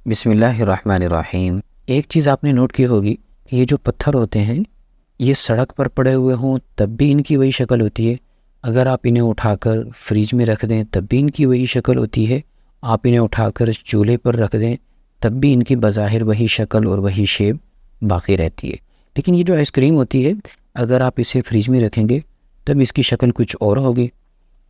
بسم اللہ الرحمن الرحیم۔ ایک چیز آپ نے نوٹ کی ہوگی کہ یہ جو پتھر ہوتے ہیں یہ سڑک پر پڑے ہوئے ہوں تب بھی ان کی وہی شکل ہوتی ہے، اگر آپ انہیں اٹھا کر فریج میں رکھ دیں تب بھی ان کی وہی شکل ہوتی ہے، آپ انہیں اٹھا کر چولہے پر رکھ دیں تب بھی ان کی بظاہر وہی شکل اور وہی شیپ باقی رہتی ہے۔ لیکن یہ جو آئس کریم ہوتی ہے اگر آپ اسے فریج میں رکھیں گے تب اس کی شکل کچھ اور ہوگی،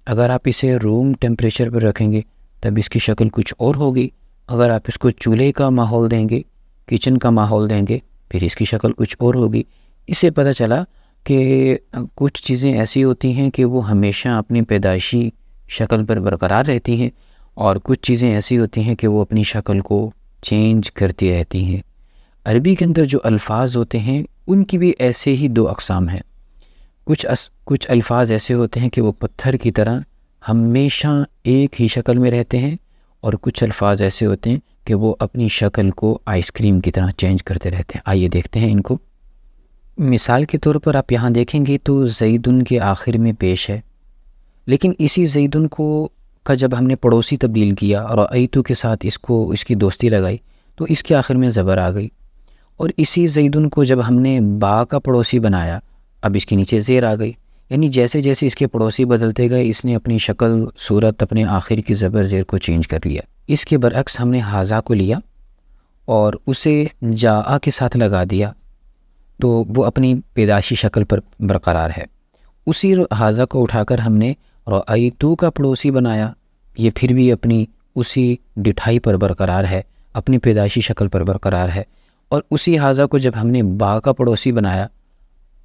اگر آپ اسے روم ٹیمپریچر پر رکھیں گے تب اس کی شکل کچھ اور ہوگی، اگر آپ اس کو چولہے کا ماحول دیں گے، کچن کا ماحول دیں گے، پھر اس کی شکل کچھ اور ہوگی۔ اس سے پتہ چلا کہ کچھ چیزیں ایسی ہوتی ہیں کہ وہ ہمیشہ اپنی پیدائشی شکل پر برقرار رہتی ہیں، اور کچھ چیزیں ایسی ہوتی ہیں کہ وہ اپنی شکل کو چینج کرتی رہتی ہیں۔ عربی کے اندر جو الفاظ ہوتے ہیں ان کی بھی ایسے ہی دو اقسام ہیں۔ کچھ الفاظ ایسے ہوتے ہیں کہ وہ پتھر کی طرح ہمیشہ ایک ہی شکل میں رہتے ہیں، اور کچھ الفاظ ایسے ہوتے ہیں کہ وہ اپنی شکل کو آئس کریم کی طرح چینج کرتے رہتے ہیں۔ آئیے دیکھتے ہیں ان کو۔ مثال کے طور پر آپ یہاں دیکھیں گے تو زیدن کے آخر میں پیش ہے، لیکن اسی زیدن کا جب ہم نے پڑوسی تبدیل کیا اور ایتو کے ساتھ اس کی دوستی لگائی تو اس کے آخر میں زبر آ گئی، اور اسی زیدن کو جب ہم نے با کا پڑوسی بنایا اب اس کے نیچے زیر آ گئی، یعنی جیسے جیسے اس کے پڑوسی بدلتے گئے اس نے اپنی شکل صورت اپنے آخر کی زبر زیر کو چینج کر لیا۔ اس کے برعکس ہم نے حاضہ کو لیا اور اسے جاء کے ساتھ لگا دیا تو وہ اپنی پیدائشی شکل پر برقرار ہے۔ اسی حاضہ کو اٹھا کر ہم نے رأیتو کا پڑوسی بنایا، یہ پھر بھی اپنی اسی ڈٹھائی پر برقرار ہے، اپنی پیدائشی شکل پر برقرار ہے۔ اور اسی حاضہ کو جب ہم نے با کا پڑوسی بنایا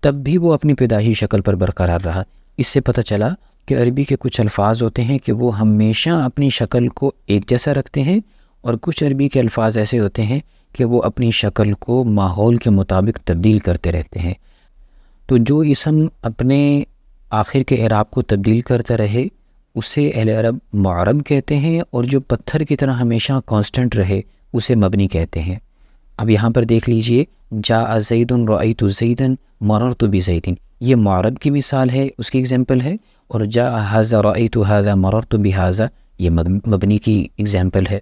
تب بھی وہ اپنی پیدائشی شکل پر برقرار رہا۔ اس سے پتہ چلا کہ عربی کے کچھ الفاظ ہوتے ہیں کہ وہ ہمیشہ اپنی شکل کو ایک جیسا رکھتے ہیں، اور کچھ عربی کے الفاظ ایسے ہوتے ہیں کہ وہ اپنی شکل کو ماحول کے مطابق تبدیل کرتے رہتے ہیں۔ تو جو اسم اپنے آخر کے اعراب کو تبدیل کرتا رہے اسے اہل عرب معرب کہتے ہیں، اور جو پتھر کی طرح ہمیشہ کانسٹنٹ رہے اسے مبنی کہتے ہیں۔ اب یہاں پر دیکھ لیجئے، جاء زید رأیت زیدا مررت بزید، یہ معرب کی مثال ہے، اس کی ایگزامپل ہے، اور جاء ھذا رأیت ھذا مررت بھذا یہ مبنی کی ایگزامپل ہے۔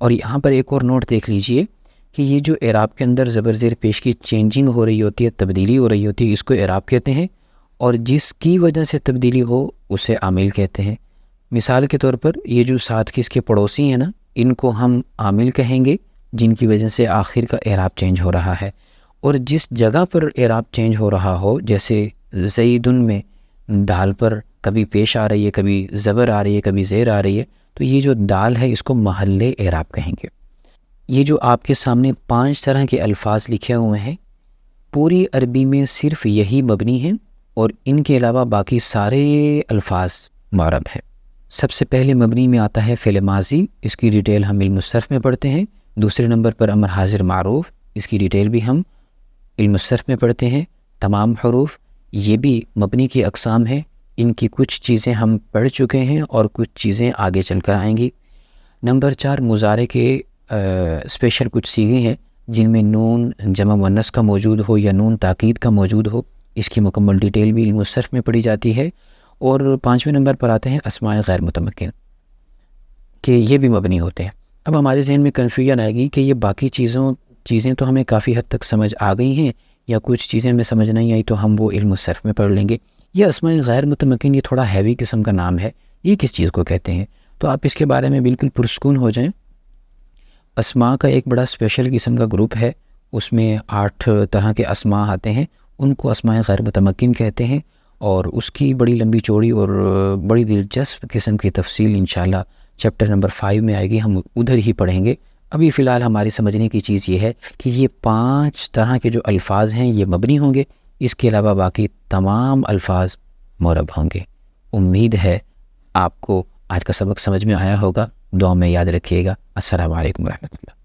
اور یہاں پر ایک اور نوٹ دیکھ لیجئے کہ یہ جو اعراب کے اندر زبر زیر پیش کی چینجنگ ہو رہی ہوتی ہے، تبدیلی ہو رہی ہوتی ہے، اس کو اعراب کہتے ہیں، اور جس کی وجہ سے تبدیلی ہو اسے عامل کہتے ہیں۔ مثال کے طور پر یہ جو ساتھ کے اس کے پڑوسی ہیں نا، ان کو ہم عامل کہیں گے جن کی وجہ سے آخر کا اعراب چینج ہو رہا ہے، اور جس جگہ پر اعراب چینج ہو رہا ہو، جیسے زیدن میں دال پر کبھی پیش آ رہی ہے، کبھی زبر آ رہی ہے، کبھی زیر آ رہی ہے، تو یہ جو دال ہے اس کو محل اعراب کہیں گے۔ یہ جو آپ کے سامنے 5 طرح کے الفاظ لکھے ہوئے ہیں پوری عربی میں صرف یہی مبنی ہیں، اور ان کے علاوہ باقی سارے الفاظ معرب ہیں۔ سب سے پہلے مبنی میں آتا ہے فعل ماضی، اس کی ڈیٹیل ہم علم الصرف میں پڑھتے ہیں۔ دوسرے نمبر پر امر حاضر معروف، اس کی ڈیٹیل بھی ہم علم الصرف میں پڑھتے ہیں۔ تمام حروف یہ بھی مبنی کی اقسام ہیں، ان کی کچھ چیزیں ہم پڑھ چکے ہیں اور کچھ چیزیں آگے چل کر آئیں گی۔ نمبر 4 مضارع کے اسپیشل کچھ صیغے ہیں جن میں نون جمع مؤنث کا موجود ہو یا نون تاکید کا موجود ہو، اس کی مکمل ڈیٹیل بھی علم الصرف میں پڑھی جاتی ہے۔ اور 5ویں نمبر پر آتے ہیں اسماء غیر متمکن، کہ یہ بھی مبنی ہوتے ہیں۔ اب ہمارے ذہن میں کنفیوژن آئے گی کہ یہ باقی چیزیں تو ہمیں کافی حد تک سمجھ آ گئی ہیں، یا کچھ چیزیں ہمیں سمجھ نہیں آئی تو ہم وہ علم الصرف میں پڑھ لیں گے۔ یہ اسماء غیر متمکن یہ تھوڑا ہیوی قسم کا نام ہے، یہ کس چیز کو کہتے ہیں؟ تو آپ اس کے بارے میں بالکل پرسکون ہو جائیں۔ اسماء کا ایک بڑا اسپیشل قسم کا گروپ ہے، اس میں 8 طرح کے اسماء آتے ہیں، ان کو اسماء غیر متمکن کہتے ہیں، اور اس کی بڑی لمبی چوڑی اور بڑی دلچسپ قسم کی تفصیل انشاءاللہ چیپٹر نمبر 5 میں آئے گی، ہم ادھر ہی پڑھیں گے۔ ابھی فی الحال ہماری سمجھنے کی چیز یہ ہے کہ یہ 5 طرح کے جو الفاظ ہیں یہ مبنی ہوں گے، اس کے علاوہ باقی تمام الفاظ معرب ہوں گے۔ امید ہے آپ کو آج کا سبق سمجھ میں آیا ہوگا، دعا میں یاد رکھیے گا۔ السلام علیکم ورحمۃ اللہ۔